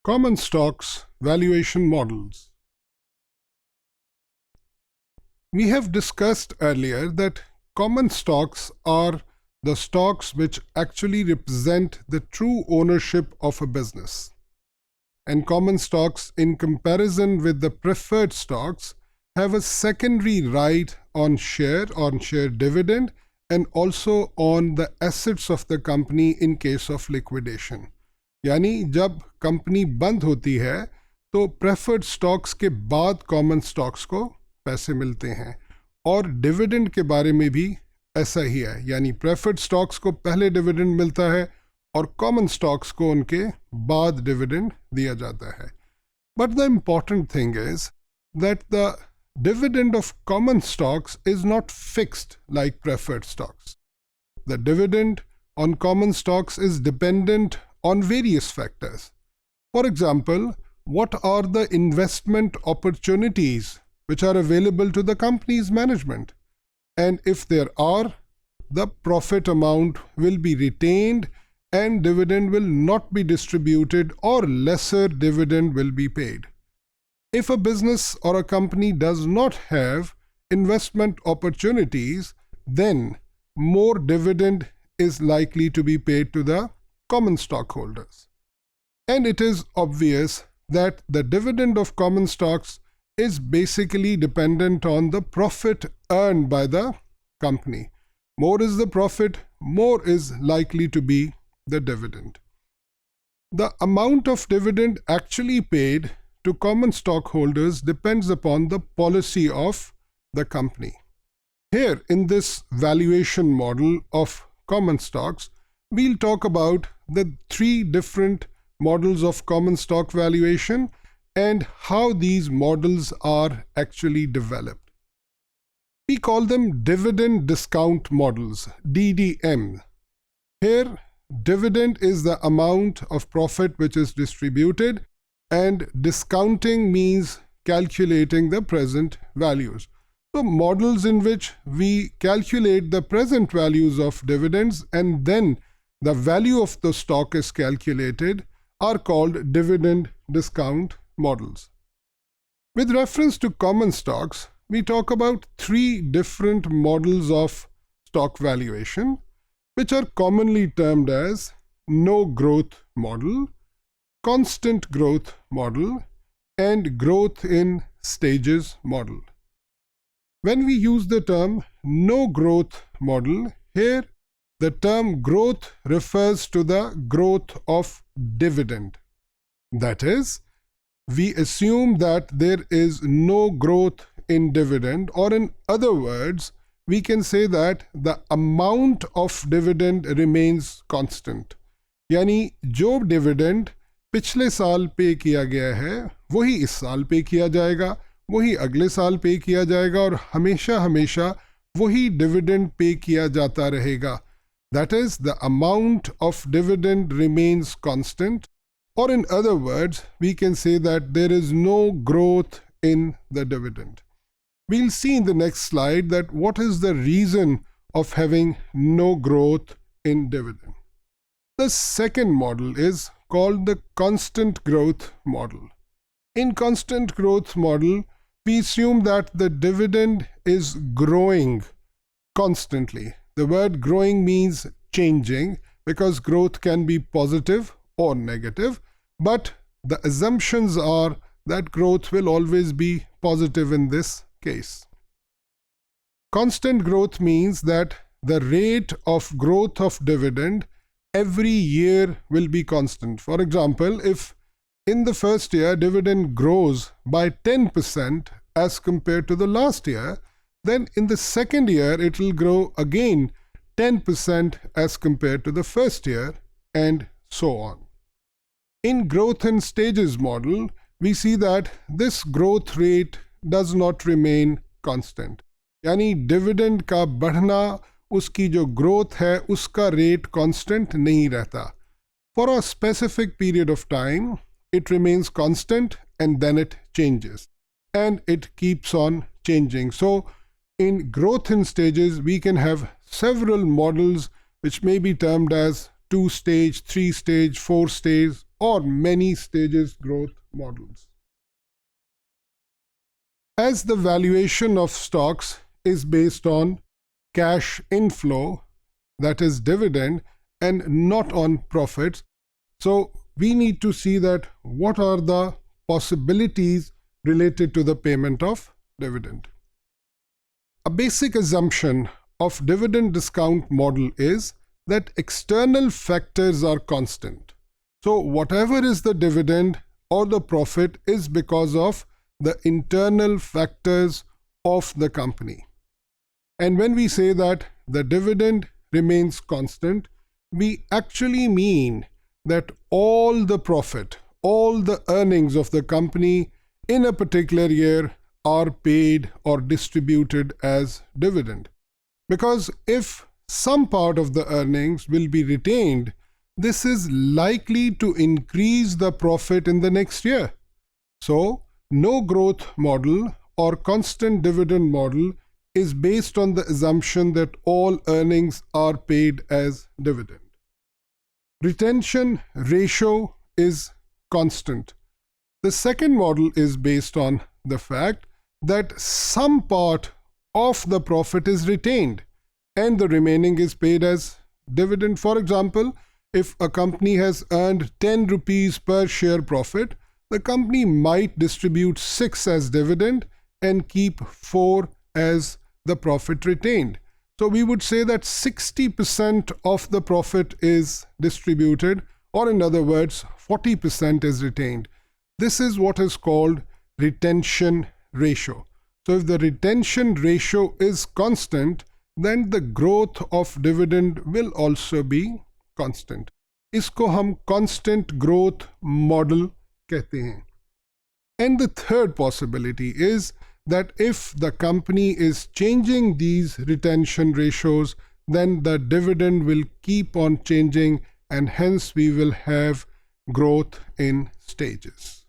Common stocks valuation models. We have discussed earlier that common stocks are the stocks which actually represent the true ownership of a business. And common stocks, in comparison with the preferred stocks, have a secondary right on share dividend, and also on the assets of the company in case of liquidation. यानी जब company बंद होती है तो preferred stocks के बाद common stocks को पैसे मिलते हैं, और डिविडेंड के बारे में भी ऐसा ही है, यानी प्रेफर्ड स्टॉक्स को पहले डिविडेंड मिलता है और कॉमन स्टॉक्स को उनके बाद डिविडेंड दिया जाता है. But the important thing is that the dividend of common stocks is not fixed like preferred stocks. The dividend on common stocks is dependent on various factors. For example, what are the investment opportunities which are available to the company's management? And if there are, the profit amount will be retained and dividend will not be distributed, or lesser dividend will be paid. If a business or a company does not have investment opportunities, then more dividend is likely to be paid to the common stockholders. And it is obvious that the dividend of common stocks is basically dependent on the profit earned by the company. More is the profit, more is likely to be the dividend. The amount of dividend actually paid to common stockholders depends upon the policy of the company. Here in this valuation model of common stocks, we'll talk about the three different models of common stock valuation and how these models are actually developed. We call them dividend discount models, DDM. Here, dividend is the amount of profit which is distributed, and discounting means calculating the present values. So models in which we calculate the present values of dividends and then the value of the stock is calculated are called dividend discount models. With reference to common stocks, we talk about three different models of stock valuation, which are commonly termed as no growth model, constant growth model, and growth in stages model. When we use the term no growth model, here the term growth refers to the growth of dividend. That is, we assume that there is no growth in dividend, or in other words, we can say that the amount of dividend remains constant. यानी जो dividend पिछले साल पे किया गया है वही इस साल पे किया जाएगा, वही अगले साल पे किया जाएगा, और हमेशा हमेशा वही डिविडेंड पे किया जाता रहेगा. That is, the amount of dividend remains constant, or in other words, we can say that there is no growth in the dividend. We'll see in the next slide that what is the reason of having no growth in dividend. The second model is called the constant growth model. In constant growth model, we assume that the dividend is growing constantly. The word growing means changing, because growth can be positive or negative, but the assumptions are that growth will always be positive in this case. Constant growth means that the rate of growth of dividend every year will be constant. For example, if in the first year dividend grows by 10% as compared to the last year, then in the second year it will grow again 10% as compared to the first year, and so on. In growth in stages model, we see that this growth rate does not remain constant. यानी dividend का बढ़ना, उसकी जो growth है उसका rate constant नहीं रहता. For a specific period of time, it remains constant and then it changes. And it keeps on changing. So in growth in stages, we can have several models which may be termed as 2-stage, 3-stage, 4-stage, or many stages growth models. As the valuation of stocks is based on cash inflow, that is dividend, and not on profits, so we need to see that what are the possibilities related to the payment of dividend. A basic assumption of dividend discount model is that external factors are constant. So whatever is the dividend or the profit is because of the internal factors of the company. And when we say that the dividend remains constant, we actually mean that all the profit, all the earnings of the company in a particular year are paid or distributed as dividend. Because if some part of the earnings will be retained, this is likely to increase the profit in the next year. So, no growth model or constant dividend model is based on the assumption that all earnings are paid as dividend. Retention ratio is constant. The second model is based on the fact that some part of the profit is retained and the remaining is paid as dividend. For example, if a company has earned 10 rupees per share profit, the company might distribute 6 as dividend and keep 4 as the profit retained. So we would say that 60% of the profit is distributed, or in other words, 40% is retained. This is what is called retention ratio. So if the retention ratio is constant, then the growth of dividend will also be constant. इसको हम constant growth model कहते हैं. And the third possibility is that if the company is changing these retention ratios, then the dividend will keep on changing and hence we will have growth in stages.